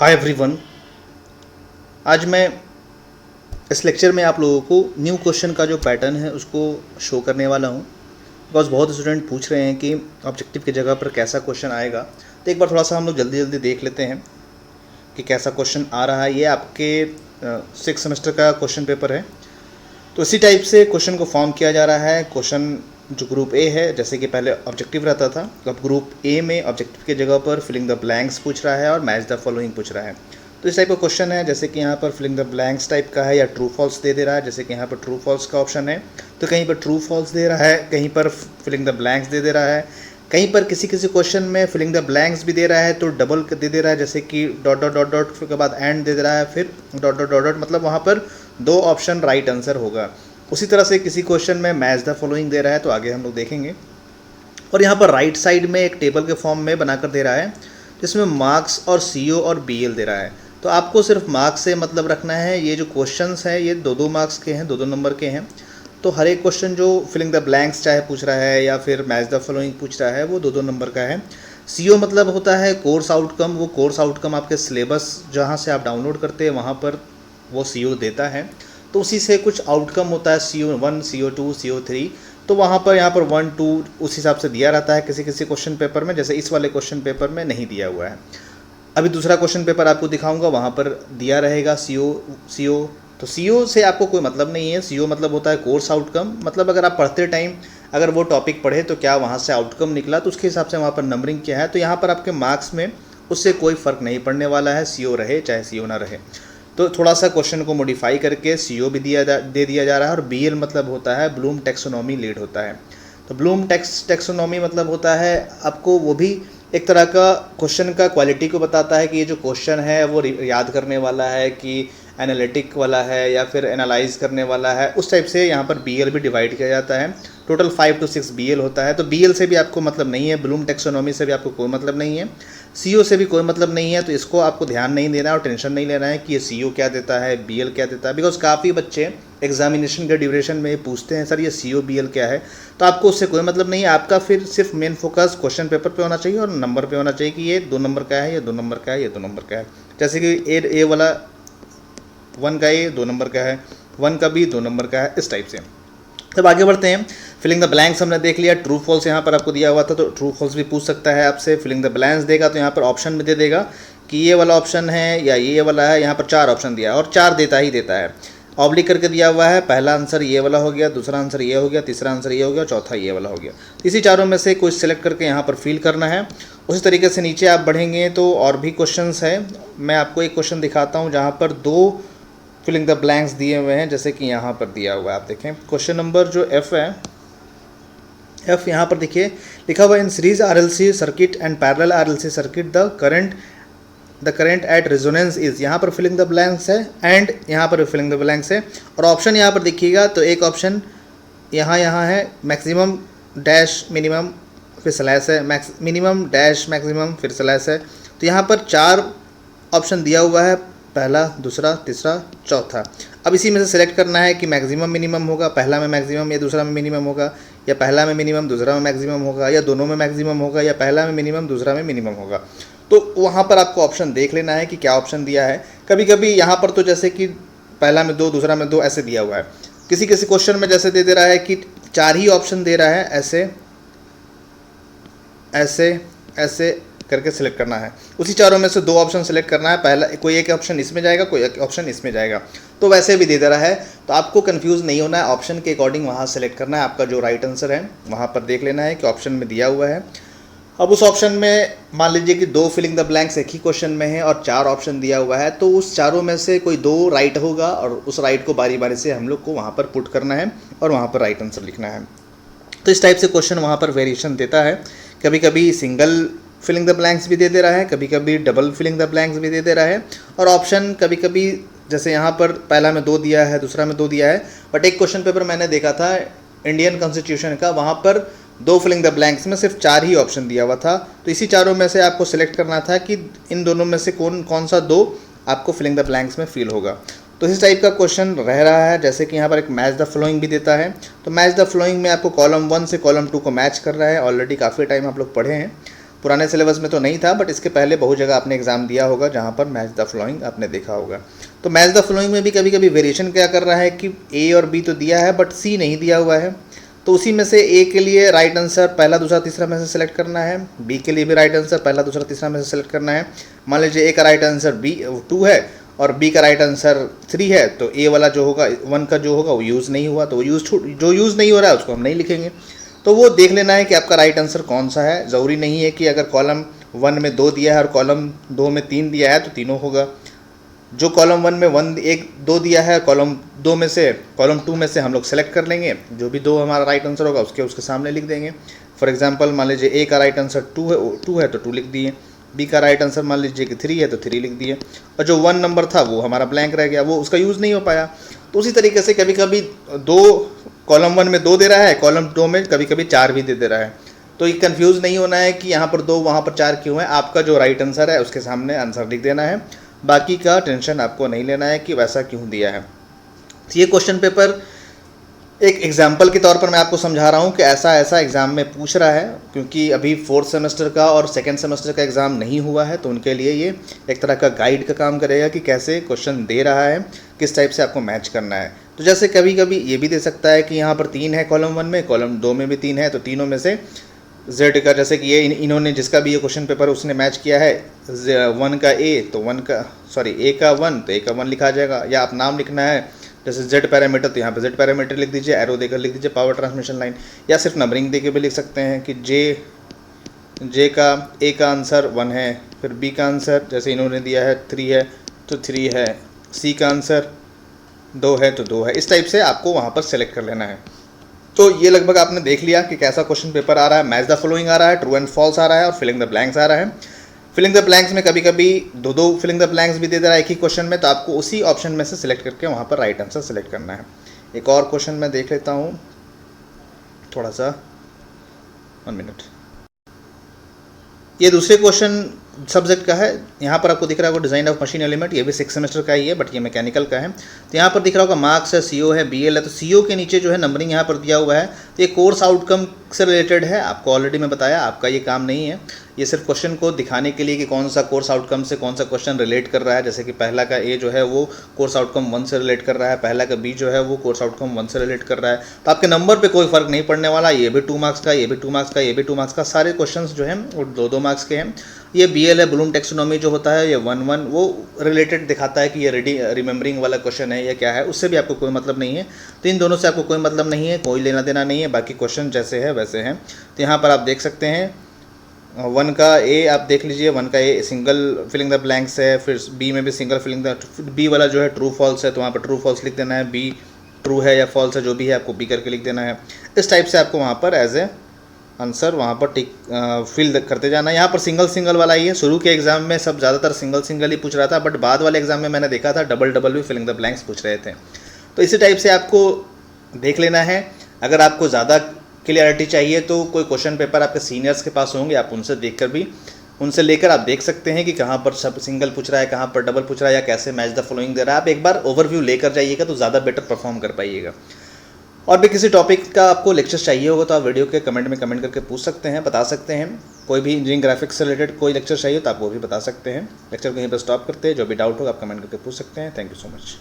Hi everyone. आज मैं इस लेक्चर में आप लोगों को न्यू क्वेश्चन का जो पैटर्न है उसको शो करने वाला हूँ। बिकॉज बहुत स्टूडेंट पूछ रहे हैं कि ऑब्जेक्टिव की जगह पर कैसा क्वेश्चन आएगा, तो एक बार थोड़ा सा हम लोग जल्दी जल्दी देख लेते हैं कि कैसा क्वेश्चन आ रहा है। ये आपके 6 सेमेस्टर का क्वेश्चन पेपर है, तो इसी टाइप से क्वेश्चन को फॉर्म किया जा रहा है। क्वेश्चन जो ग्रुप ए है, जैसे कि पहले ऑब्जेक्टिव रहता था, तो अब ग्रुप ए में ऑब्जेक्टिव की जगह पर फिलिंग द ब्लैंक्स पूछ रहा है और मैच द फॉलोइंग पूछ रहा है। तो इस टाइप का क्वेश्चन है, जैसे कि यहाँ पर फिलिंग द ब्लैंक्स टाइप का है या ट्रू फॉल्स दे रहा है। जैसे कि यहाँ पर ट्रू फॉल्स का ऑप्शन है, तो कहीं पर ट्रू फॉल्स दे रहा है, कहीं पर फिलिंग द ब्लैंक्स दे रहा है, कहीं पर किसी किसी क्वेश्चन में फिलिंग द ब्लैंक्स भी दे रहा है तो डबल दे रहा है, जैसे कि डॉट डॉट डॉट डॉट के बाद एंड दे रहा है, फिर डॉट डॉट डॉट डॉट, मतलब वहाँ पर 2 ऑप्शन राइट आंसर होगा। उसी तरह से किसी क्वेश्चन में मैच द फॉलोइंग दे रहा है, तो आगे हम लोग देखेंगे। और यहाँ पर राइट साइड में एक टेबल के फॉर्म में बनाकर दे रहा है, जिसमें मार्क्स और सीओ और बीएल दे रहा है। तो आपको सिर्फ मार्क्स से मतलब रखना है। ये जो क्वेश्चंस हैं ये 2-2 मार्क्स के हैं, 2-2 नंबर के हैं। तो हर एक क्वेश्चन जो फिलिंग द ब्लैंक्स चाहे पूछ रहा है या फिर मैच द फॉलोइंग पूछ रहा है वो 2-2 नंबर का है। सीओ मतलब होता है कोर्स आउटकम। वो कोर्स आउटकम आपके सिलेबस जहाँ से आप डाउनलोड करते हैं वहाँ पर वो सीओ देता है, तो उसी से कुछ आउटकम होता है, CO1, CO2, CO3। तो वहाँ पर यहाँ पर 1, 2 उस हिसाब से दिया रहता है किसी किसी क्वेश्चन पेपर में, जैसे इस वाले क्वेश्चन पेपर में नहीं दिया हुआ है। अभी दूसरा क्वेश्चन पेपर आपको दिखाऊंगा, वहाँ पर दिया रहेगा CO। तो CO से आपको कोई मतलब नहीं है। CO मतलब होता है कोर्स आउटकम, मतलब अगर आप पढ़ते टाइम अगर वो टॉपिक पढ़े तो क्या वहाँ से आउटकम निकला, तो उसके हिसाब से वहाँ पर नंबरिंग क्या है। तो यहाँ पर आपके मार्क्स में उससे कोई फ़र्क नहीं पड़ने वाला है, CO रहे चाहे CO ना रहे। तो थोड़ा सा क्वेश्चन को मॉडिफाई करके CO भी दे दिया जा रहा है। और BL मतलब होता है ब्लूम टैक्सोनॉमी लीड होता है। तो ब्लूम टैक्सोनॉमी मतलब होता है आपको वो भी एक तरह का क्वेश्चन का क्वालिटी को बताता है कि ये जो क्वेश्चन है वो याद करने वाला है कि एनालिटिक वाला है या फिर एनालाइज करने वाला है। उस टाइप से यहाँ पर BL भी डिवाइड किया जाता है। टोटल 5 to 6 BL होता है। तो BL से भी आपको मतलब नहीं है, ब्लूम टैक्सोनॉमी से भी आपको कोई मतलब नहीं है, CO से भी कोई मतलब नहीं है। तो इसको आपको ध्यान नहीं देना और टेंशन नहीं लेना है कि ये CO क्या देता है, BL क्या देता है। बिकॉज काफ़ी बच्चे एग्जामिनेशन के ड्यूरेशन में पूछते हैं सर ये CO BL क्या है, तो आपको उससे कोई मतलब नहीं है। आपका फिर सिर्फ मेन फोकस क्वेश्चन पेपर पे होना चाहिए और नंबर पे होना चाहिए कि ये 2 नंबर का है, ये 2 नंबर का है, ये 2 नंबर का है। जैसे कि ए वाला 1 का ए 2 नंबर का है, 1 का भी 2 नंबर का है, इस टाइप से। तब आगे बढ़ते हैं। फिलिंग द ब्लैंक्स हमने देख लिया। ट्रू फॉल्स यहाँ पर आपको दिया हुआ था, तो ट्रू फॉल्स भी पूछ सकता है आपसे। फिलिंग द ब्लैंक्स देगा तो यहाँ पर ऑप्शन में दे देगा कि ये वाला ऑप्शन है या ये वाला है। यहाँ पर 4 ऑप्शन दिया है और 4 देता ही देता है। ऑब्लिक करके दिया हुआ है, पहला आंसर ये वाला हो गया, दूसरा आंसर ये हो गया, तीसरा आंसर ये हो गया, चौथा ये वाला हो गया। इसी चारों में से कोई सिलेक्ट करके यहाँ पर फिल करना है। उसी तरीके से नीचे आप बढ़ेंगे तो और भी क्वेश्चंस है। मैं आपको एक क्वेश्चन दिखाता हूँ जहाँ पर 2 फिलिंग द ब्लैंक्स दिए हुए हैं, जैसे कि यहाँ पर दिया हुआ है। आप देखें क्वेश्चन नंबर जो F है, F यहाँ पर देखिए लिखा हुआ in series RLC circuit and parallel RLC circuit the current at resonance is. यहाँ पर फिलिंग द ब्लैंक्स है एंड यहाँ पर फिलिंग द ब्लैंक्स है। और ऑप्शन यहाँ पर देखिएगा तो एक ऑप्शन यहाँ है मैक्सिमम डैश मिनिमम फिर स्लैश है, मिनिमम डैश मैक्सिमम फिर स्लैश है। तो यहाँ पर 4 ऑप्शन दिया हुआ है, पहला, दूसरा, तीसरा, चौथा। अब इसी में से सिलेक्ट करना है कि मैक्सिमम मिनिमम होगा, पहला में मैक्सिमम या दूसरा में मिनिमम होगा, या पहला में मिनिमम दूसरा में मैक्सिमम होगा, या दोनों में मैक्सिमम होगा, या पहला में मिनिमम दूसरा में मिनिमम होगा। तो वहाँ पर आपको ऑप्शन देख लेना है कि क्या ऑप्शन दिया है। कभी कभी यहाँ पर तो जैसे कि पहला में 2 दूसरा में 2 ऐसे दिया हुआ है। किसी किसी क्वेश्चन में जैसे दे रहा है कि 4 ही ऑप्शन दे रहा है, ऐसे ऐसे ऐसे करके सिलेक्ट करना है। उसी चारों में से 2 ऑप्शन सिलेक्ट करना है, पहला कोई एक ऑप्शन इसमें जाएगा, कोई एक ऑप्शन इसमें जाएगा। तो वैसे भी दे रहा है, तो आपको कंफ्यूज नहीं होना है, ऑप्शन के अकॉर्डिंग वहाँ सेलेक्ट करना है। आपका जो राइट आंसर है वहाँ पर देख लेना है कि ऑप्शन में दिया हुआ है। अब उस ऑप्शन में मान लीजिए कि 2 फिलिंग द ब्लैंक्स एक ही क्वेश्चन में है और 4 ऑप्शन दिया हुआ है, तो उस चारों में से कोई 2 राइट होगा और उस राइट को बारी बारी से हम लोग को वहाँ पर पुट करना है और वहाँ पर राइट आंसर लिखना है। तो इस टाइप से क्वेश्चन वहाँ पर वेरिएशन देता है। कभी कभी सिंगल फिलिंग द ब्लैंक्स भी दे रहा है, कभी कभी डबल फिलिंग द ब्लैंक्स भी दे रहा है। और ऑप्शन कभी कभी जैसे यहाँ पर पहला में 2 दिया है, दूसरा में 2 दिया है। बट एक क्वेश्चन पेपर मैंने देखा था इंडियन कॉन्स्टिट्यूशन का, वहाँ पर 2 फिलिंग द ब्लैंक्स में सिर्फ 4 ही ऑप्शन दिया हुआ था। तो इसी चारों में से आपको सिलेक्ट करना था कि इन दोनों में से कौन सा 2 आपको फिलिंग द ब्लैंक्स में फिल होगा। तो इस टाइप का क्वेश्चन रह रहा है। जैसे कि यहाँ पर एक मैच द फ्लोइंग भी देता है, तो मैच द फ्लोइंग में आपको कॉलम 1 से कॉलम 2 को मैच कर रहा है। ऑलरेडी काफ़ी टाइम आप लोग पढ़े हैं। पुराने सिलेबस में तो नहीं था, बट इसके पहले बहुत जगह आपने एग्जाम दिया होगा जहाँ पर मैच द फॉलोइंग आपने देखा होगा। तो मैच द फॉलोइंग में भी कभी कभी वेरिएशन क्या कर रहा है कि ए और बी तो दिया है बट सी नहीं दिया हुआ है, तो उसी में से ए के लिए राइट आंसर पहला दूसरा तीसरा में से सेलेक्ट करना है, बी के लिए भी राइट आंसर पहला दूसरा तीसरा में से सेलेक्ट करना है। मान लीजिए ए का राइट आंसर बी 2 है और बी का राइट आंसर 3 है, तो ए वाला जो होगा 1 का जो होगा वो यूज़ नहीं हुआ, तो वो जो यूज़ नहीं हो रहा है उसको हम नहीं लिखेंगे। तो वो देख लेना है कि आपका राइट आंसर कौन सा है। ज़रूरी नहीं है कि अगर कॉलम 1 में 2 दिया है और कॉलम 2 में 3 दिया है तो तीनों होगा। जो कॉलम 1 में 2 दिया है, कॉलम 2 में से कॉलम 2 में से हम लोग सेलेक्ट कर लेंगे, जो भी 2 हमारा राइट आंसर होगा उसके सामने लिख देंगे। फॉर एग्जांपल मान लीजिए ए का राइट आंसर 2 है तो 2 लिख दिए, बी का राइट आंसर मान लीजिए कि 3 है तो 3 लिख दिए, और जो 1 नंबर था वो हमारा ब्लैंक रह गया, वो उसका यूज़ नहीं हो पाया। तो उसी तरीके से कभी कभी कॉलम 1 में 2 दे रहा है, कॉलम 2 में कभी कभी 4 भी दे रहा है। तो ये कंफ्यूज नहीं होना है कि यहाँ पर 2 वहाँ पर 4 क्यों है। आपका जो राइट आंसर है उसके सामने आंसर लिख देना है, बाकी का टेंशन आपको नहीं लेना है कि वैसा क्यों दिया है। तो ये क्वेश्चन पेपर एक एग्जाम्पल के तौर पर मैं आपको समझा रहा हूँ कि ऐसा एग्ज़ाम में पूछ रहा है, क्योंकि अभी 4th सेमेस्टर का और 2nd सेमेस्टर का एग्ज़ाम नहीं हुआ है, तो उनके लिए ये एक तरह का गाइड का काम करेगा कि कैसे क्वेश्चन दे रहा है, किस टाइप से आपको मैच करना है। तो जैसे कभी कभी ये भी दे सकता है कि यहाँ पर 3 है कॉलम 1 में, कॉलम 2 में भी 3 है, तो तीनों में से जेड का, जैसे कि ये इन्होंने जिसका भी ये क्वेश्चन पेपर उसने मैच किया है 1 का ए तो 1 का ए का 1 तो ए का 1 लिखा जाएगा, या आप नाम लिखना है जैसे जेड पैरामीटर तो यहाँ पे जेड पैरामीटर लिख दीजिए, एरो देकर लिख दीजिए पावर ट्रांसमिशन लाइन, या सिर्फ नंबरिंग देके भी लिख सकते हैं कि जे का ए का आंसर 1 है, फिर बी का आंसर जैसे इन्होंने दिया है 3 है तो 3 है, सी का आंसर 2 है तो 2 है। इस टाइप से आपको वहाँ पर सेलेक्ट कर लेना है। तो ये लगभग आपने देख लिया कि कैसा क्वेश्चन पेपर आ रहा है। मैच द फॉलोइंग आ रहा है, ट्रू एंड फॉल्स आ रहा है, और फिलिंग द ब्लैंक्स आ रहा है। फिलिंग द ब्लैंक्स में कभी कभी 2 फिलिंग द ब्लैंक्स भी दे दे रहा है एक ही क्वेश्चन में, तो आपको उसी ऑप्शन में से सिलेक्ट करके वहाँ पर राइट आंसर सेलेक्ट करना है। एक और क्वेश्चन मैं देख लेता हूँ, थोड़ा सा 1 मिनट। ये दूसरे क्वेश्चन सब्जेक्ट का है। यहाँ पर आपको दिख रहा होगा डिज़ाइन ऑफ मशीन एलिमेंट, ये भी 6th सेमेस्टर का ही है बट ये मैकेनिकल का है। तो यहाँ पर दिख रहा होगा मार्क्स है, सीओ है, बीएल है। तो सीओ के नीचे जो है नंबरिंग यहाँ पर दिया हुआ है, तो ये कोर्स आउटकम से रिलेटेड है। आपको ऑलरेडी मैं बताया, आपका ये काम नहीं है, ये सिर्फ क्वेश्चन को दिखाने के लिए कि कौन सा कोर्स आउटकम से कौन सा क्वेश्चन रिलेट कर रहा है। जैसे कि पहला का ए जो है वो कोर्स आउटकम 1 से रिलेट कर रहा है, पहला का बी जो है वो कोर्स आउटकम 1 से रिलेट कर रहा है। तो आपके नंबर पे कोई फ़र्क नहीं पड़ने वाला, ये भी 2 मार्क्स का, ये भी 2 मार्क्स का, ये भी 2 मार्क्स का। सारे क्वेश्चन जो हैं वो 2-2 मार्क्स के हैं। ये बीएल है, ब्लूम टेक्सोनॉमी जो होता है, ये 1-1 वो रिलेटेड दिखाता है कि ये रिमेंबरिंग वाला क्वेश्चन है या क्या है, उससे भी आपको कोई मतलब नहीं है। तो इन दोनों से आपको कोई मतलब नहीं है, कोई लेना देना नहीं है, बाकी क्वेश्चन जैसे है वैसे हैं। तो यहाँ पर आप देख सकते हैं 1 का ए आप देख लीजिए, 1 का a single filling the blanks है, फिर बी में भी सिंगल फिलिंग द, बी वाला जो है ट्रू फॉल्स है तो वहाँ पर ट्रू फॉल्स लिख देना है, बी ट्रू है या फॉल्स है जो भी है आपको बी करके लिख देना है। इस टाइप से आपको वहाँ पर एज ए आंसर वहाँ पर टिक फिल करते जाना है। यहाँ पर सिंगल वाला ही है। शुरू के एग्जाम में सब ज़्यादातर सिंगल ही पूछ रहा था, बट बाद वाले एग्जाम में मैंने देखा था डबल भी फिलिंग द ब्लैंक्स पूछ रहे थे। तो इसी टाइप से आपको देख लेना है। अगर आपको ज़्यादा क्लियरिटी चाहिए तो कोई क्वेश्चन पेपर आपके सीनियर्स के पास होंगे, आप उनसे देखकर भी उनसे लेकर आप देख सकते हैं कि कहाँ पर सब सिंगल पूछ रहा है, कहाँ पर डबल पूछ रहा है, या कैसे मैच द फॉलोइंग दे रहा है। आप एक बार ओवरव्यू लेकर जाइएगा तो ज़्यादा बेटर परफॉर्म कर पाइएगा। और भी किसी टॉपिक का आपको लेक्चर चाहिए होगा तो आप वीडियो के कमेंट में कमेंट करके पूछ सकते हैं, बता सकते हैं। कोई भी इंजीनियरिंग ग्राफिक्स से रिलेटेड कोई लेक्चर चाहिए तो आप वो भी बता सकते हैं। लेक्चर को यहीं पर स्टॉप करते हैं। जो भी डाउट होगा आप कमेंट करके पूछ सकते हैं। Thank you so much.